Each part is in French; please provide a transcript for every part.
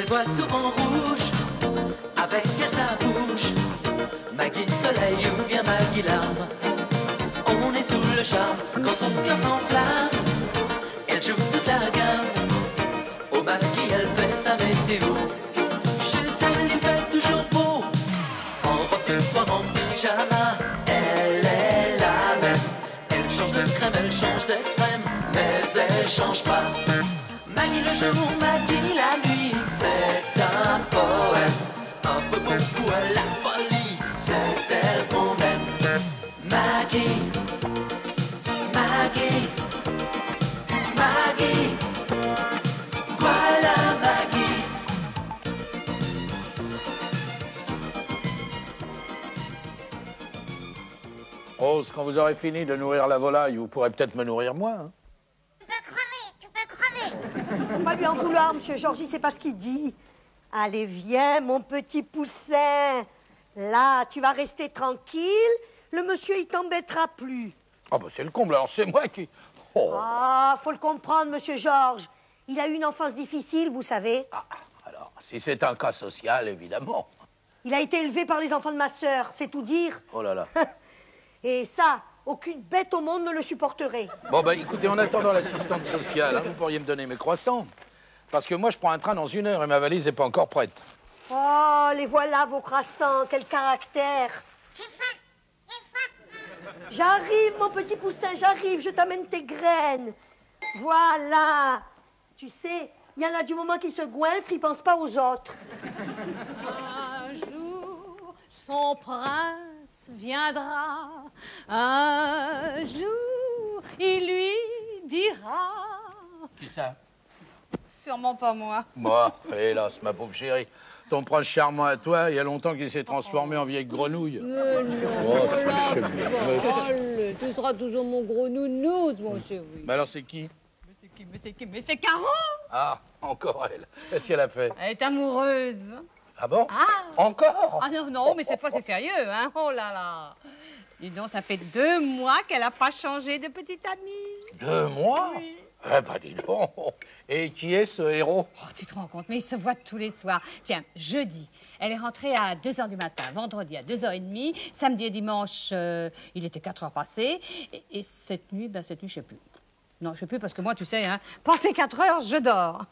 vois souvent rouge, avec elle sa bouche. Maggie soleil ou bien Maggie larme, on est sous le charme quand son cœur s'enflamme. Elle joue toute la gamme, oh Maggie elle fait sa météo. Chez elle il fait toujours beau, en robe de soir, en pyjama. Elle est la même, elle change de crème, elle change d'extrême, mais elle change pas. Maggie le jour, Maggie la nuit, c'est un poème, un peu beaucoup à la folie, c'est elle qu'on aime. Maggie, Maggie, Maggie, voilà Maggie. Rose, quand vous aurez fini de nourrir la volaille, vous pourrez peut-être me nourrir moi. Hein. Tu peux crever. Faut pas lui en vouloir, monsieur Georges, c'est pas ce qu'il dit. Allez, viens, mon petit poussin. Là, tu vas rester tranquille. Le monsieur, il t'embêtera plus. Ah bah c'est le comble, alors c'est moi qui... Oh. Ah, faut le comprendre, monsieur Georges. Il a eu une enfance difficile, vous savez. Ah, alors, si c'est un cas social, évidemment. Il a été élevé par les enfants de ma sœur, c'est tout dire. Oh là là. Et ça, aucune bête au monde ne le supporterait. Bon, bah écoutez, en attendant l'assistante sociale, hein, vous pourriez me donner mes croissants. Parce que moi, je prends un train dans 1 heure et ma valise n'est pas encore prête. Oh, les voilà, vos croissants, quel caractère. J'ai faim. J'arrive, mon petit poussin, j'arrive, je t'amène tes graines. Voilà. Tu sais, il y en a du moment qui se goinfrent, ils pensent pas aux autres. Un jour, son prince viendra. Un jour, il lui dira. Qui ça? Sûrement pas moi. Moi, hélas, ma pauvre chérie. Ton prince charmant à toi, il y a longtemps qu'il s'est transformé en vieille grenouille. Mais non, Oh, c'est bien. allez, tu seras toujours mon gros nounours, mon chéri. Mais alors, c'est qui? Mais c'est Caro. Ah, encore elle. Qu'est-ce qu'elle a fait? Elle est amoureuse. Ah bon? Ah. Encore? Ah non, mais cette fois c'est sérieux, hein. Oh là là. Dis donc, ça fait 2 mois qu'elle n'a pas changé de petite amie. 2 mois? Oui. Eh ben, dis donc. Et qui est ce héros? Oh, tu te rends compte, mais ils se voient tous les soirs. Tiens, jeudi, elle est rentrée à 2h du matin, vendredi à 2h30, samedi et dimanche, il était 4h passées, et cette nuit, je sais plus. Non, je sais plus parce que moi, tu sais, hein, passé 4 heures, je dors.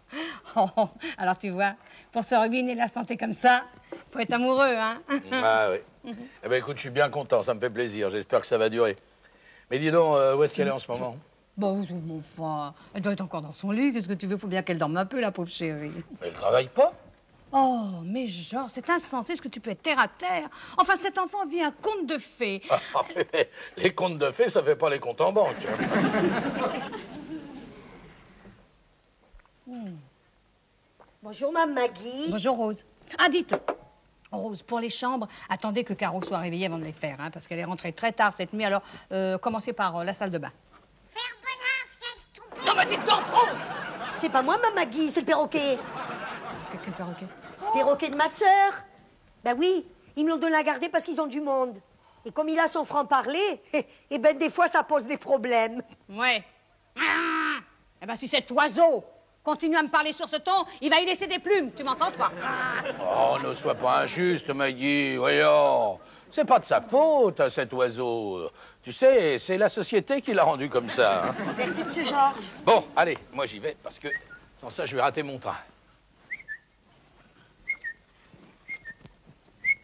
Oh, alors tu vois, pour se ruiner la santé comme ça, faut être amoureux, hein. Ah oui. Eh ben écoute, je suis bien content, ça me fait plaisir. J'espère que ça va durer. Mais dis donc, où est-ce qu'elle est en ce moment? Bon, mon enfant, elle doit être encore dans son lit. Qu'est-ce que tu veux? Faut bien qu'elle dorme un peu, la pauvre chérie. Elle travaille pas? Oh, mais genre, c'est insensé. Est-ce que tu peux être terre à terre? Enfin, cet enfant vit un conte de fées. Les comptes de fées, ça fait pas les comptes en banque. Bonjour, ma Maggie. Bonjour, Rose. Ah, dites, Rose, pour les chambres, attendez que Caro soit réveillée avant de les faire, hein, parce qu'elle est rentrée très tard cette nuit. Alors, commencez par la salle de bain. Non, mais dites donc, Rose! C'est pas moi, ma Maggie, c'est le perroquet. Quel perroquet? Perroquet de ma sœur. Ben oui, ils me l'ont donné à garder parce qu'ils ont du monde. Et comme il a son franc-parler, eh ben des fois, ça pose des problèmes. Ouais. Eh ben, si cet oiseau continue à me parler sur ce ton, il va y laisser des plumes. Tu m'entends, toi? Oh, ne sois pas injuste, Maggie. Voyons. C'est pas de sa faute, à cet oiseau. Tu sais, c'est la société qui l'a rendu comme ça. Hein. Merci, monsieur Georges. Bon, allez, moi j'y vais, parce que sans ça, je vais rater mon train.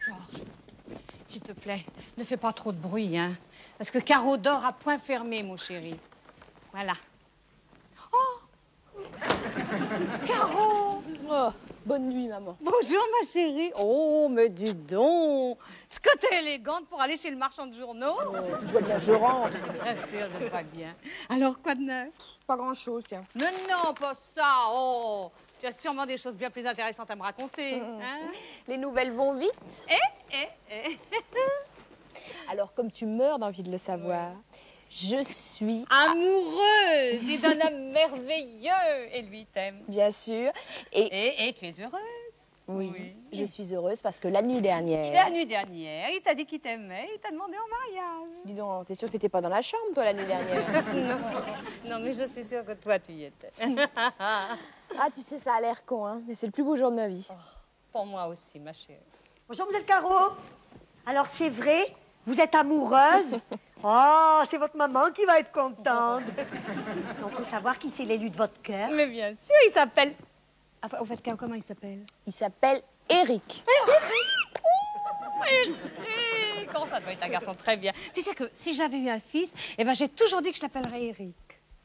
Georges, s'il te plaît, ne fais pas trop de bruit, hein. Parce que Caro dort à point fermé, mon chéri. Voilà. Oh! Caro! Oh, bonne nuit, maman. Bonjour, ma chérie. Oh, mais dis donc, ce que t'es élégante pour aller chez le marchand de journaux. Oh, tu dois bien que je rentre. Bien sûr, je vois bien. Alors, quoi de neuf? Pas grand-chose, tiens. Mais non, pas ça. Oh, tu as sûrement des choses bien plus intéressantes à me raconter. Hein? Les nouvelles vont vite. Alors, comme tu meurs d'envie de le savoir, je suis amoureuse et d'un homme merveilleux. Et lui t'aime. bien sûr. Et tu es heureuse. Oui, je suis heureuse parce que la nuit dernière... La nuit dernière, il t'a dit qu'il t'aimait, il t'a demandé en mariage. Dis donc, t'es sûre que t'étais pas dans la chambre, toi, la nuit dernière? Non, mais je suis sûre que toi, tu y étais. Ah, tu sais, ça a l'air con, hein, mais c'est le plus beau jour de ma vie. Oh, pour moi aussi, ma chérie. Bonjour, vous êtes Caro. Alors, c'est vrai, vous êtes amoureuse? Oh, c'est votre maman qui va être contente. On peut savoir qui c'est l'élu de votre cœur? Mais bien sûr, il s'appelle... Enfin, au fait, comment il s'appelle? Il s'appelle Eric. Eric! Comment ça doit être un garçon très bien. Tu sais que si j'avais eu un fils, eh ben, j'ai toujours dit que je l'appellerais Eric.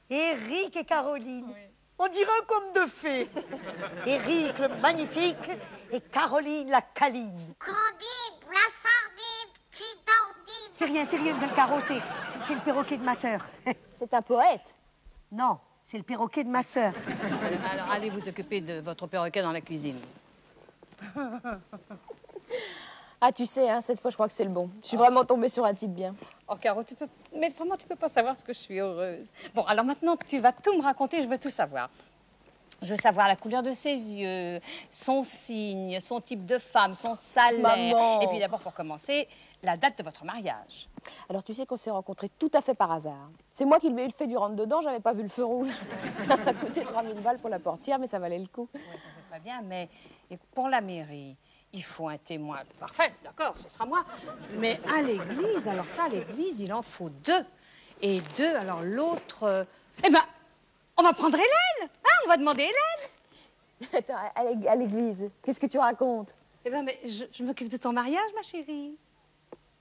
Eric et Caroline. Oui. On dirait un conte de fées. Eric, le magnifique, et Caroline, la câline. Candide, la sardine, qui dordine. C'est rien, Mme Caro, c'est le perroquet de ma sœur. C'est un poète. Non, c'est le perroquet de ma sœur. Alors, allez vous occuper de votre perroquet dans la cuisine. Ah, tu sais, hein, cette fois, je crois que c'est le bon. Je suis vraiment tombée sur un type bien. Oh, Caro, mais vraiment, tu peux pas savoir ce que je suis heureuse. Bon, alors maintenant, tu vas tout me raconter, je veux tout savoir. Je veux savoir la couleur de ses yeux, son signe, son type de femme, son salaire. Maman. Et puis d'abord, pour commencer, la date de votre mariage. Alors, tu sais qu'on s'est rencontrés tout à fait par hasard. C'est moi qui lui ai eu le fait du rentre-dedans, j'avais pas vu le feu rouge. Ça m'a coûté 3000 balles pour la portière, mais ça valait le coup. Oui, ça c'est très bien, mais et pour la mairie, il faut un témoin. Parfait, d'accord, ce sera moi. Mais à l'église, alors ça, à l'église, il en faut 2. Et 2, alors l'autre... Eh ben, on va prendre Hélène, hein, on va demander Hélène. Attends, à l'église, qu'est-ce que tu racontes? Eh ben, mais je m'occupe de ton mariage, ma chérie.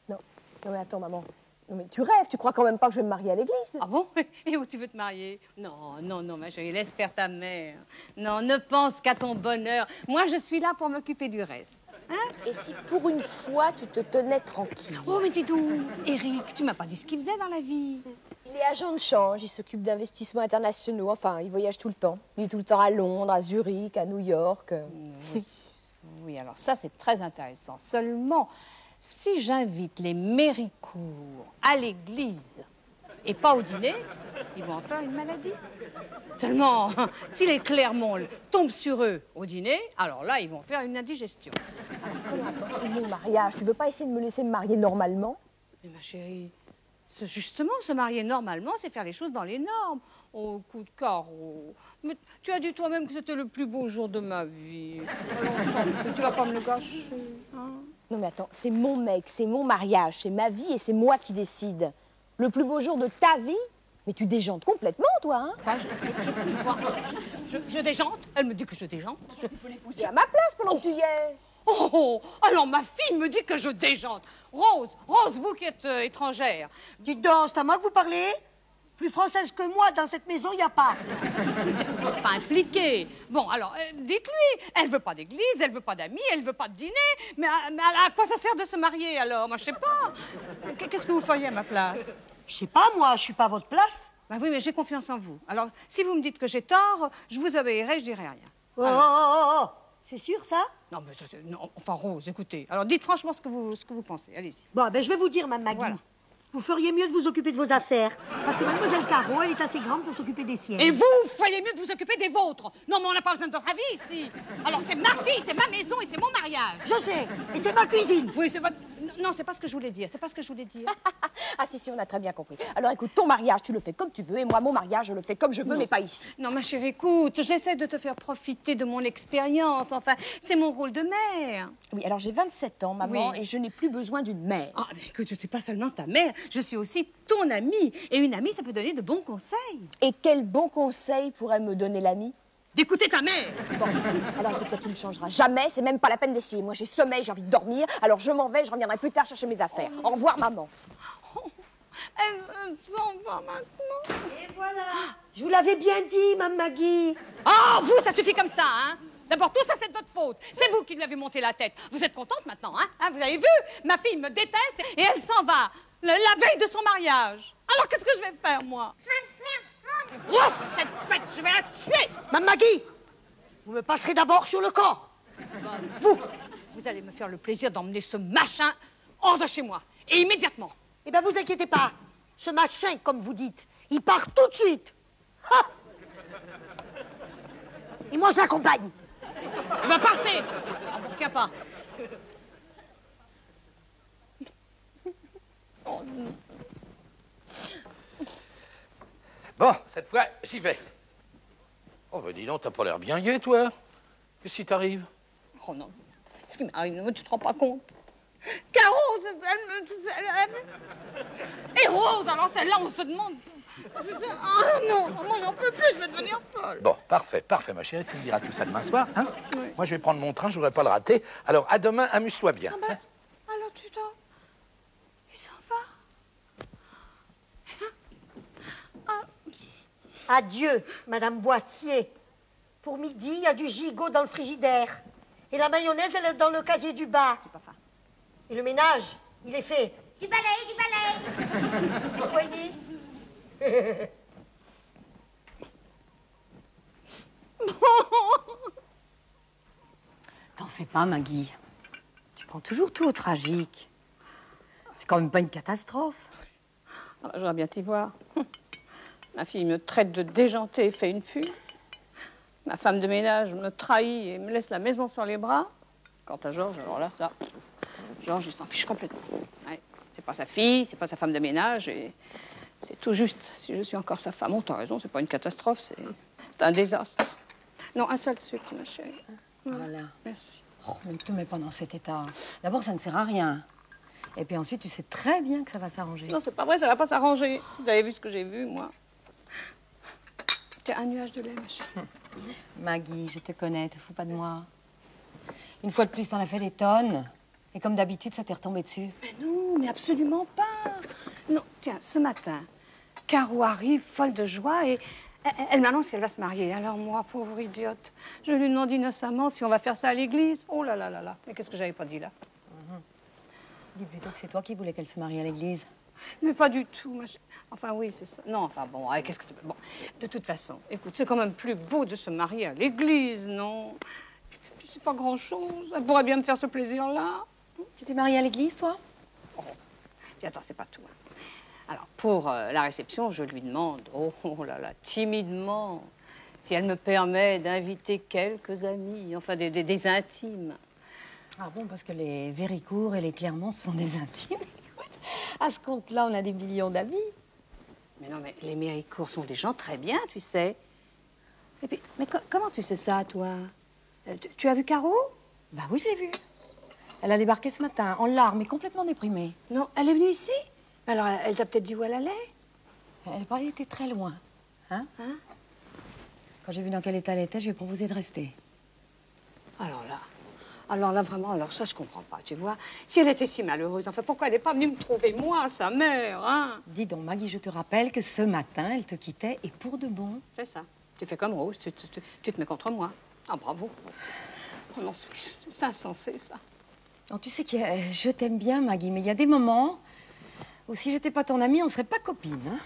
Non, mais attends, maman. Non, mais tu rêves, tu crois quand même pas que je vais me marier à l'église? Ah bon? Et où tu veux te marier? Non, ma chérie, laisse faire ta mère. Non, ne pense qu'à ton bonheur. Moi, je suis là pour m'occuper du reste. Hein? Et si pour une fois, tu te tenais tranquille? Oh, mais dis donc, Eric, tu m'as pas dit ce qu'il faisait dans la vie. Il est agent de change, il s'occupe d'investissements internationaux, enfin, il voyage tout le temps. Il est tout le temps à Londres, à Zurich, à New York. Oui, alors ça, c'est très intéressant. Seulement, si j'invite les Méricourt à l'église et pas au dîner, ils vont en faire une maladie. Seulement, si les Clermont tombent sur eux au dîner, alors là, ils vont faire une indigestion. Alors, attends, c'est mon mariage. Tu veux pas essayer de me laisser me marier normalement? Mais ma chérie, justement, se marier normalement, c'est faire les choses dans les normes. Au coup de carreau. Mais tu as dit toi-même que c'était le plus beau jour de ma vie. Alors, tu vas pas me le gâcher, hein? Non mais attends, c'est mon mec, c'est mon mariage, c'est ma vie et c'est moi qui décide. Le plus beau jour de ta vie? Mais tu déjantes complètement, toi, hein? Quoi, je déjante? Elle me dit que je déjante. Tu peux l'épouser à ma place pendant que tu y es. Oh, alors ma fille me dit que je déjante. Rose, vous qui êtes étrangère. Dites donc, c'est à moi que vous parlez? Plus française que moi, dans cette maison, il n'y a pas. Je veux dire, pas impliquée. Bon, alors, dites-lui, elle veut pas d'église, elle veut pas d'amis, elle veut pas de dîner. Mais à quoi ça sert de se marier, alors? Moi, je sais pas. Qu'est-ce que vous feriez à ma place? Je sais pas, moi, je suis pas à votre place. Bah oui, mais j'ai confiance en vous. Alors, si vous me dites que j'ai tort, je vous obéirai, je dirai rien. Oh. C'est sûr, ça? Non, mais ça, non, enfin, Rose, écoutez. Alors, dites franchement ce que vous pensez. Allez-y. Bon, ben, je vais vous dire, Mme Maggie. Voilà. Vous feriez mieux de vous occuper de vos affaires. Parce que Mademoiselle Caro, elle est assez grande pour s'occuper des siennes. Et vous feriez mieux de vous occuper des vôtres. Non, mais on n'a pas besoin de votre avis ici. Alors, c'est ma vie, c'est ma maison et c'est mon mariage. Je sais. Et c'est ma cuisine. Oui, c'est votre... Non, c'est pas ce que je voulais dire. C'est pas ce que je voulais dire. Ah si, on a très bien compris. Alors écoute, ton mariage, tu le fais comme tu veux, et moi, mon mariage, je le fais comme je veux, mais pas ici. Non, ma chérie, écoute, j'essaie de te faire profiter de mon expérience. Enfin, c'est mon rôle de mère. Oui, alors j'ai 27 ans, maman, Oui. et je n'ai plus besoin d'une mère. Ah, mais écoute, je suis pas seulement ta mère, je suis aussi ton amie. Et une amie, ça peut donner de bons conseils. Et quel bon conseil pourrait me donner l'ami? D'écouter ta mère. Bon, alors écoute, toi, tu ne changeras jamais, c'est même pas la peine d'essayer. Moi, j'ai sommeil, j'ai envie de dormir, alors je m'en vais, je reviendrai plus tard chercher mes affaires. Au revoir, maman. Elle s'en va maintenant. Et voilà. Je vous l'avais bien dit, Mme Maggie. Oh, vous, ça suffit comme ça, hein? D'abord, tout ça, c'est de votre faute. C'est vous qui lui avez monté la tête. Vous êtes contente maintenant, hein? Vous avez vu? Ma fille me déteste et elle s'en va. La veille de son mariage. Alors, qu'est-ce que je vais faire, moi? Oh, cette bête, je vais la tuer! Mme Maggie, vous me passerez d'abord sur le corps. Ben, vous allez me faire le plaisir d'emmener ce machin hors de chez moi. Et immédiatement. Eh bien, vous inquiétez pas. Ce machin, comme vous dites, il part tout de suite. Ha! Et moi, je l'accompagne. Eh ben, partez! tiens pas. Bon, cette fois, j'y vais. Oh, bah dis donc, t'as pas l'air bien gai, toi. Qu'est-ce qui t'arrive? Oh non, ce qui m'arrive, mais tu te rends pas compte. Caro, et Rose, alors celle-là, on se demande... Ah non, moi j'en peux plus, je vais devenir folle. Bon, parfait, parfait, ma chérie. Tu me diras tout ça demain soir, hein? Oui. Moi, je vais prendre mon train, je voudrais pas le rater. Alors, à demain, amuse-toi bien. Ah ben, alors tu t'en... Il s'en va? Adieu, Madame Boissier. Pour midi, il y a du gigot dans le frigidaire. Et la mayonnaise, elle est dans le casier du bas. J'ai pas faim. Et le ménage, il est fait. Du balai, du balai. Vous voyez? T'en fais pas, Maggie. Tu prends toujours tout au tragique. C'est quand même pas une catastrophe. Ah, j'aurais bien t'y voir. Ma fille me traite de déjantée et fait une fugue. Ma femme de ménage me trahit et me laisse la maison sur les bras. Quant à Georges, alors là, ça... Georges, il s'en fiche complètement. Ouais. C'est pas sa fille, c'est pas sa femme de ménage et c'est tout juste. Si je suis encore sa femme, oh, t'as raison, c'est pas une catastrophe, c'est un désastre. Non, un seul sucre, ma chérie. Voilà. Merci. Oh, mais ne te mets pas dans cet état. D'abord, ça ne sert à rien. Et puis ensuite, tu sais très bien que ça va s'arranger. Non, c'est pas vrai, ça va pas s'arranger. Si t'avais vu ce que j'ai vu, moi. T'es un nuage de lait, ma chérie. Maggie, je te connais, te fous pas de moi. Une fois de plus, t'en as fait des tonnes. Et comme d'habitude, ça t'est retombé dessus. Mais non, mais absolument pas. Non, tiens, ce matin, Caro arrive, folle de joie, et elle m'annonce qu'elle va se marier. Alors moi, pauvre idiote, je lui demande innocemment si on va faire ça à l'église. Oh là là là là, mais qu'est-ce que j'avais pas dit là? Dis plutôt que c'est toi qui voulais qu'elle se marie à l'église. Mais pas du tout. Enfin, oui, c'est ça. Non, enfin, bon, qu'est-ce que c'est... Bon, de toute façon, écoute, c'est quand même plus beau de se marier à l'église, non? Puis c'est pas grand-chose. Elle pourrait bien me faire ce plaisir-là. Tu t'es mariée à l'église, toi? Oh. Puis attends, c'est pas tout. Alors, pour la réception, je lui demande, oh là là, timidement, si elle me permet d'inviter quelques amis, enfin des intimes. Ah bon, parce que les Véricourt et les Clermont sont des intimes. À ce compte-là, on a des millions d'amis. Mais non, mais les Véricourt sont des gens très bien, tu sais. Et puis, mais comment tu sais ça, toi? Tu as vu Caro? Bah oui, je l'ai vue. Elle a débarqué ce matin, en larmes et complètement déprimée. Non, elle est venue ici? Alors, elle t'a peut-être dit où elle allait? Elle parlait, était très loin. Hein? Quand j'ai vu dans quel état elle était, je lui ai proposé de rester. Alors là, vraiment, alors ça, je comprends pas, tu vois. Si elle était si malheureuse, enfin, pourquoi elle n'est pas venue me trouver, moi, sa mère, hein? Dis donc, Maggie, je te rappelle que ce matin, elle te quittait, et pour de bon. C'est ça. Tu fais comme Rose, tu te mets contre moi. Ah, bravo. Oh non, c'est insensé, ça. Non, tu sais que je t'aime bien, Maggie, mais il y a des moments où si j'étais pas ton amie, on serait pas copines, hein?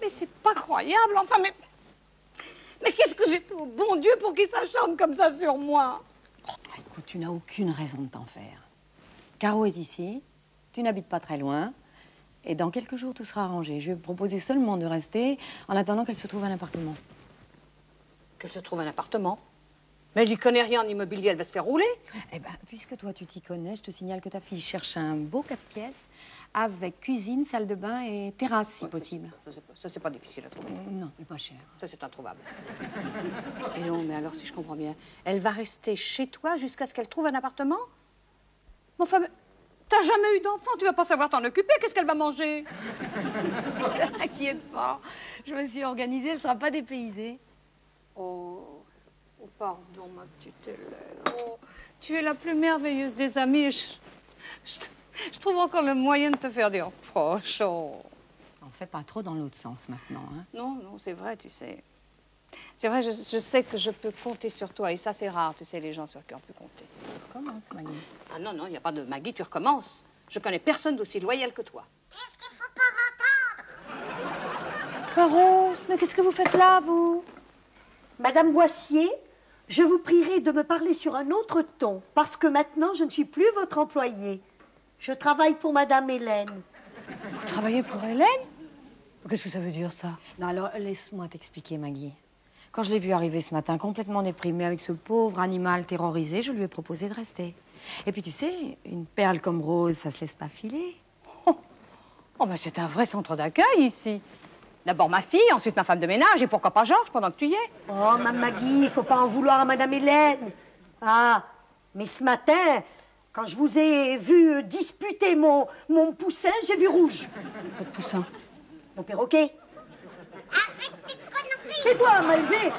Mais c'est pas croyable, enfin, mais qu'est-ce que j'ai fait au bon Dieu pour qu'il s'acharne comme ça sur moi? Oh, écoute, tu n'as aucune raison de t'en faire. Caro est ici, tu n'habites pas très loin, et dans quelques jours, tout sera arrangé. Je vais proposer seulement de rester en attendant qu'elle se trouve un appartement. Qu'elle se trouve un appartement? Mais elle n'y connaît rien en immobilier, elle va se faire rouler. Eh ben, puisque toi, tu t'y connais, je te signale que ta fille cherche un beau 4 pièces avec cuisine, salle de bain et terrasse, si possible. Ça, c'est pas difficile à trouver. Non, mais pas cher. Ça, c'est introuvable. Dis donc, mais alors, si je comprends bien, elle va rester chez toi jusqu'à ce qu'elle trouve un appartement? Mais enfin, t'as jamais eu d'enfant, tu vas pas savoir t'en occuper, qu'est-ce qu'elle va manger? T'inquiète pas, je me suis organisée, elle sera pas dépaysée. Oh, pardon, ma petite Hélène. Oh, tu es la plus merveilleuse des amies. Je trouve encore le moyen de te faire des reproches. Oh. On fait pas trop dans l'autre sens maintenant, hein? Non, c'est vrai, tu sais. C'est vrai, je sais que je peux compter sur toi. Et ça, c'est rare, tu sais, les gens sur qui on peut compter. Commence, Maggie. Ah non, il n'y a pas de Maggie, tu recommences. Je connais personne d'aussi loyal que toi. Qu'est-ce qu'il faut pas entendre? Rose, mais qu'est-ce que vous faites là, vous? Madame Boissier, je vous prierai de me parler sur un autre ton, parce que maintenant, je ne suis plus votre employée. Je travaille pour Madame Hélène. Vous travaillez pour Hélène? Qu'est-ce que ça veut dire, ça? Non, alors, laisse-moi t'expliquer, Maggie. Quand je l'ai vu arriver ce matin, complètement déprimé, avec ce pauvre animal terrorisé, je lui ai proposé de rester. Et puis tu sais, une perle comme Rose, ça se laisse pas filer. Oh, ben c'est un vrai centre d'accueil ici. D'abord ma fille, ensuite ma femme de ménage, et pourquoi pas Georges pendant que tu y es. Oh, Mme Maggie, il faut pas en vouloir à Madame Hélène. Ah, mais ce matin, quand je vous ai vu disputer mon poussin, j'ai vu rouge. Pas de poussin. Mon perroquet. Arrête tes conneries. C'est toi, Malvé.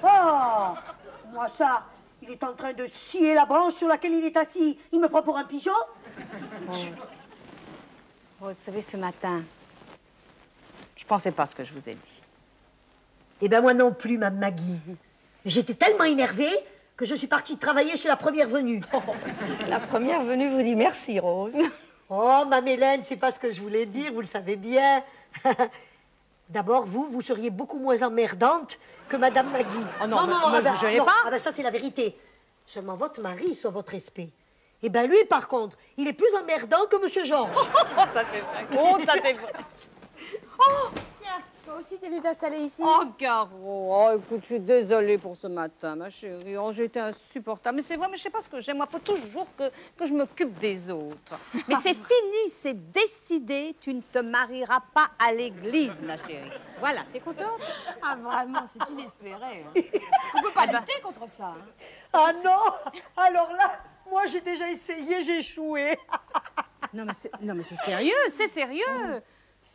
Oh, moi ça, il est en train de scier la branche sur laquelle il est assis. Il me prend pour un pigeon. Oh, vous savez, ce matin, je pensais pas ce que je vous ai dit. Eh ben moi non plus, Mme Maggie. J'étais tellement énervée que je suis partie travailler chez la première venue. La première venue vous dit merci, Rose. Oh, Mme Hélène, c'est pas ce que je voulais dire, vous le savez bien. D'abord, vous seriez beaucoup moins emmerdante que Madame Maggie. Oh non, mais vous gênez pas. Ah ben ça, c'est la vérité. Seulement votre mari, soit votre respect. Eh ben lui, par contre, il est plus emmerdant que Monsieur Georges. Oh, ça c'est vrai. Oh, ça c'est vrai. Oh, tiens, toi aussi, t'es venue t'installer ici. Oh, Caro, oh, écoute, je suis désolée pour ce matin, ma chérie. Oh, j'ai été insupportable. Mais c'est vrai, mais je sais pas ce que j'aime. Moi, faut toujours que je m'occupe des autres. Mais c'est fini, c'est décidé. Tu ne te marieras pas à l'église, ma chérie. Voilà, t'es contente? Ah, vraiment, c'est inespéré. Hein. On peut pas lutter contre ça. Hein. Ah non. Alors là, moi, j'ai déjà essayé, j'ai échoué. Non, mais c'est sérieux, c'est sérieux.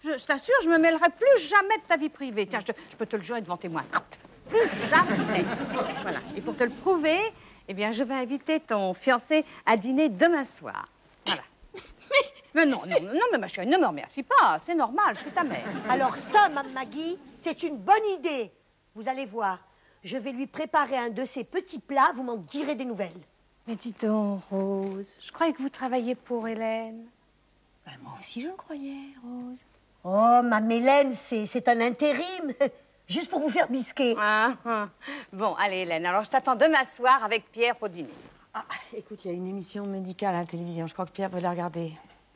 Je t'assure, je me mêlerai plus jamais de ta vie privée. Tiens, je peux te le jurer devant témoin. Plus jamais. Voilà. Et pour te le prouver, eh bien, je vais inviter ton fiancé à dîner demain soir. Voilà. Mais non, mais ma chérie, ne me remercie pas. C'est normal, je suis ta mère. Alors ça, Mme Maggie, c'est une bonne idée. Vous allez voir, je vais lui préparer un de ces petits plats, vous m'en direz des nouvelles. Mais dis donc, Rose, je croyais que vous travailliez pour Hélène. Ben, moi aussi, je le croyais, Rose. Oh, Mme Hélène, c'est un intérim, juste pour vous faire bisquer. Ah. Bon, allez, Hélène, alors je t'attends demain soir avec Pierre pour dîner. Ah, écoute, il y a une émission médicale à la télévision. Je crois que Pierre veut la regarder.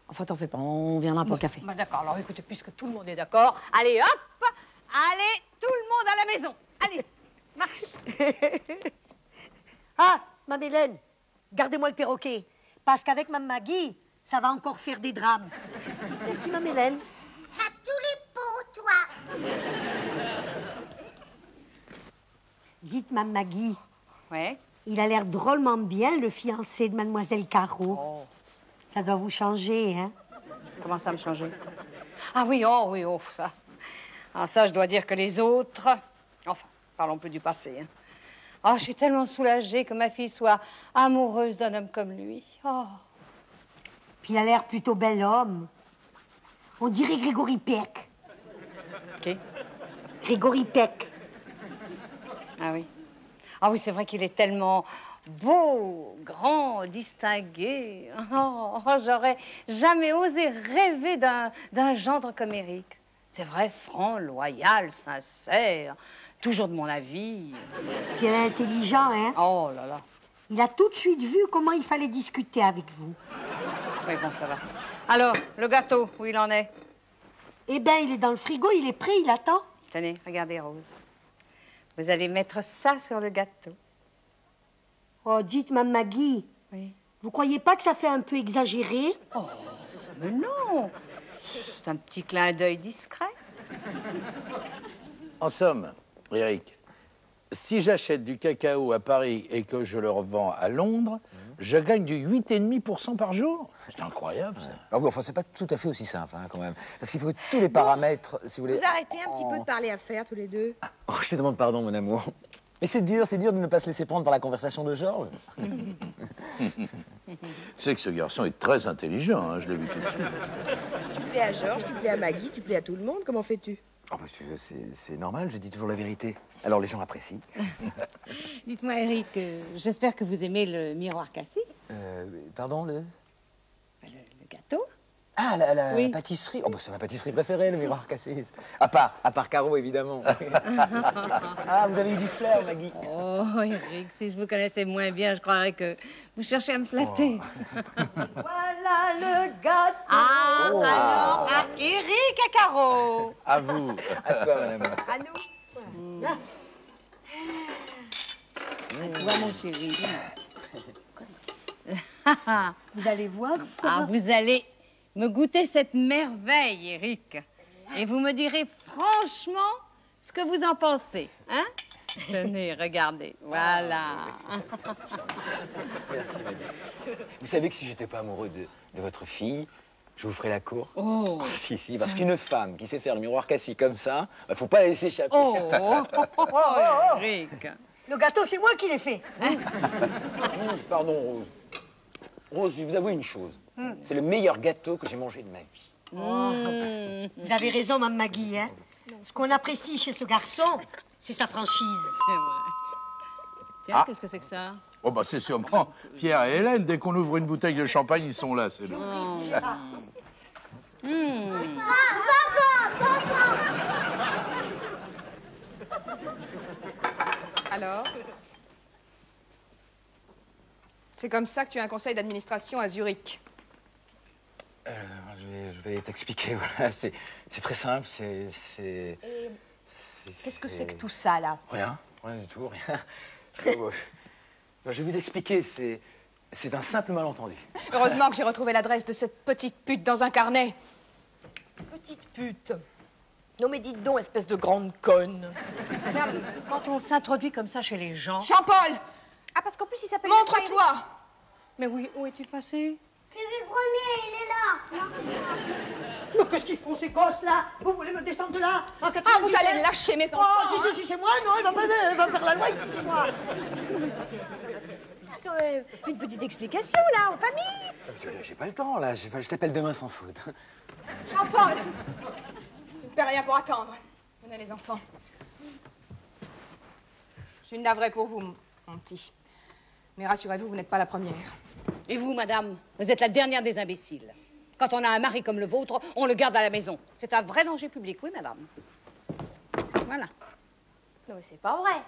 Enfin, t'en fais pas, on viendra pour le café. Bah, d'accord, alors écoutez, puisque tout le monde est d'accord, allez, hop, allez, tout le monde à la maison. Allez, marche. Ah, Mme Hélène, gardez-moi le perroquet, parce qu'avec Mme Maggie, ça va encore faire des drames. Merci, Mme Hélène. À tous les pour toi. Dites, Mme Maggie, Ouais. il a l'air drôlement bien, le fiancé de Mademoiselle Caro. Oh. Ça doit vous changer, hein? Comment ça me changer? Ah oui, ça. Ah, ça, je dois dire que les autres... Enfin, parlons plus du passé. Hein. Oh, je suis tellement soulagée que ma fille soit amoureuse d'un homme comme lui. Oh. Puis il a l'air plutôt bel homme. On dirait Grégory Peck. Qui? Grégory Peck. Ah oui. Ah oui, c'est vrai qu'il est tellement beau, grand, distingué. Oh, j'aurais jamais osé rêver d'un gendre comme Éric. C'est vrai, franc, loyal, sincère, toujours de mon avis. Puis il est intelligent, hein? Oh là là. Il a tout de suite vu comment il fallait discuter avec vous. Oui, bon, ça va. Alors, le gâteau, où il en est? Eh bien, il est dans le frigo, il est prêt, il attend. Tenez, regardez, Rose. Vous allez mettre ça sur le gâteau. Oh, dites, Mme Maggie, Oui. vous croyez pas que ça fait un peu exagéré? Mais non! C'est un petit clin d'œil discret. En somme, Eric, si j'achète du cacao à Paris et que je le revends à Londres, je gagne du 8,5% par jour. C'est incroyable, ça. Ah oui, enfin, c'est pas tout à fait aussi simple, hein, quand même. Parce qu'il faut que tous les paramètres, si vous voulez... Vous arrêtez un petit peu de parler à faire, tous les deux. Oh, je te demande pardon, mon amour. Mais c'est dur de ne pas se laisser prendre par la conversation de Georges. C'est que ce garçon est très intelligent, hein, je l'ai vu tout de suite. Tu plais à Georges, tu plais à Maggie, tu plais à tout le monde. Comment fais-tu? Oh, monsieur, c'est normal, je dis toujours la vérité. Alors les gens apprécient. Dites-moi, Eric, j'espère que vous aimez le miroir Cassis, Pardon, le gâteau. Ah, la Oui. pâtisserie. Oh, bah, c'est ma pâtisserie préférée, le miroir Cassis. À part Caro, évidemment. Ah, vous avez eu du flair, Maggie. Oh, Eric, si je vous connaissais moins bien, je croirais que vous cherchez à me flatter. Voilà le gâteau. Ah, alors, à Eric à Caro. À vous. À toi, madame. À nous. Toi, mon chéri. Vous allez voir. Ah, vous allez me goûter cette merveille, Eric. Et vous me direz franchement ce que vous en pensez, hein? Tenez, regardez, voilà. Merci, Maggie. Vous savez que si j'étais pas amoureux de votre fille, je vous ferais la cour. Oh, Si, parce qu'une femme qui sait faire le miroir Cassis comme ça, faut pas la laisser échapper. oh, Eric. Le gâteau, c'est moi qui l'ai fait. Pardon, Rose. Rose, je vais vous avouer une chose. C'est le meilleur gâteau que j'ai mangé de ma vie. Vous avez raison, Mme Maggie. Hein? Ce qu'on apprécie chez ce garçon, c'est sa franchise. C'est vrai. Tiens, qu'est-ce que c'est que ça? Oh, bah, c'est sûrement Pierre et Hélène. Dès qu'on ouvre une bouteille de champagne, ils sont là, c'est là. Alors? C'est comme ça que tu as un conseil d'administration à Zurich. Je vais t'expliquer, voilà. C'est très simple, c'est... Qu'est-ce que c'est que tout ça, là? Rien du tout, rien. Je vais vous expliquer, c'est un simple malentendu. Heureusement que j'ai retrouvé l'adresse de cette petite pute dans un carnet. Petite pute. Non mais dites donc, espèce de grande conne. Madame, quand on s'introduit comme ça chez les gens... Jean-Paul! Ah, parce qu'en plus, il s'appelle... Montre-toi! Mais oui, où est-il passé? C'est le premier, il est là. Mais qu'est-ce qu'ils font, ces gosses, là? Vous voulez me descendre de là? Ah, vous allez lâcher mes enfants! Oh, tu dis chez moi? Non, elle va faire la loi ici, chez moi. C'est quand même une petite explication, là, en famille. J'ai pas le temps, là. Je t'appelle demain sans faute. Jean-Paul! Tu ne fais rien pour attendre. Venez, les enfants. Je suis navrée pour vous, mon petit. Mais rassurez-vous, vous n'êtes pas la première. Et vous, madame, vous êtes la dernière des imbéciles. Quand on a un mari comme le vôtre, on le garde à la maison. C'est un vrai danger public, oui, madame. Voilà. Non mais c'est pas vrai.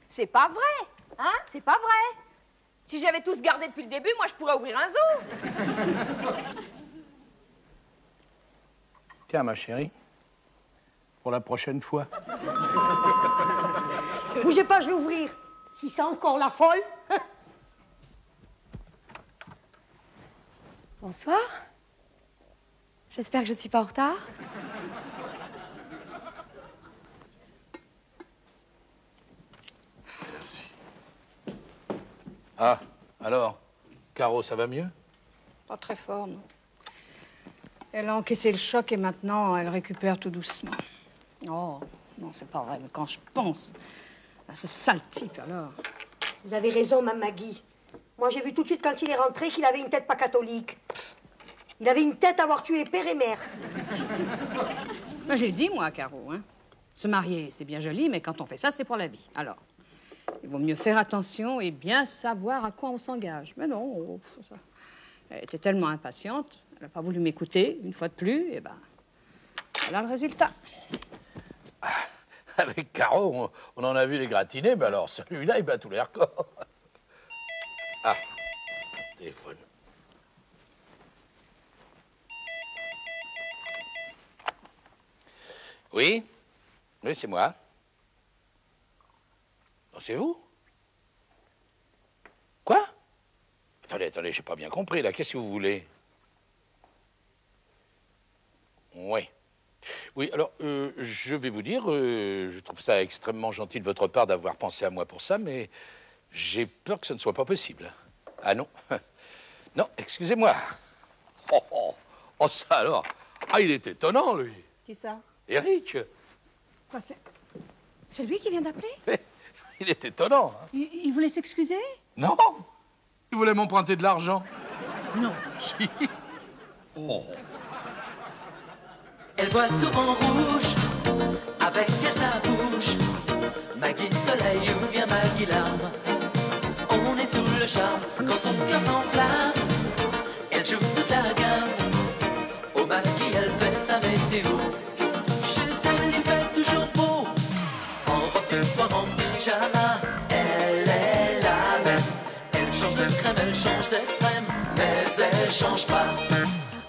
C'est pas vrai. Hein? C'est pas vrai. Si j'avais tous gardé depuis le début, moi, je pourrais ouvrir un zoo. Tiens, ma chérie, pour la prochaine fois. Bougez pas, je vais ouvrir. Si c'est encore la folle. Bonsoir. J'espère que je ne suis pas en retard. Merci. Ah, alors, Caro, ça va mieux? Pas très fort, non. Elle a encaissé le choc et maintenant, elle récupère tout doucement. Oh, non, c'est pas vrai, mais quand je pense à ce sale type, alors... Vous avez raison, Mme Maggie. Moi, j'ai vu tout de suite, quand il est rentré, qu'il avait une tête pas catholique. Il avait une tête à avoir tué père et mère. Ben, j'ai dit, moi, Caro, hein. Se marier, c'est bien joli, mais quand on fait ça, c'est pour la vie. Alors, il vaut mieux faire attention et bien savoir à quoi on s'engage. Mais non, oh, ça. Elle était tellement impatiente, elle n'a pas voulu m'écouter, une fois de plus, et ben, voilà le résultat. Avec Caro, on en a vu les gratinés, mais alors celui-là, il bat tous les records. Ah, téléphone. Oui? Oui, c'est moi. Oh, c'est vous? Quoi? Attendez, j'ai pas bien compris, là. Qu'est-ce que vous voulez? Oui. Oui, alors, je vais vous dire, je trouve ça extrêmement gentil de votre part d'avoir pensé à moi pour ça, mais j'ai peur que ce ne soit pas possible. Ah non? Non, excusez-moi. Oh, ça alors. Ah, il est étonnant, lui. Qui ça? Eric. Quoi, c'est lui qui vient d'appeler? Il est étonnant. Hein. Il voulait s'excuser? Non, il voulait m'emprunter de l'argent. Non. Si. Oh. Elle voit souvent rouge, avec elle sa bouche. Maggie soleil ou bien Maggie larme. On est sous le charme quand son cœur s'enflamme. Elle joue toute la gamme. Au Maggie elle fait sa météo. Chez elle il fait toujours beau. En robe de soir, en pyjama. Elle est la même. Elle change de crème, elle change d'extrême. Mais elle change pas.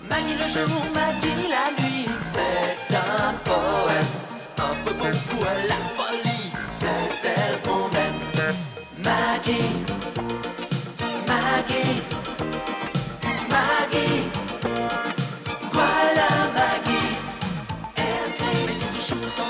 Maggie le jour, Maggie la nuit. C'est un poème, un peu beaucoup à la folie. C'est elle qu'on aime. Maggie, Maggie, Maggie, voilà Maggie. Elle crie, mais c'est toujours ton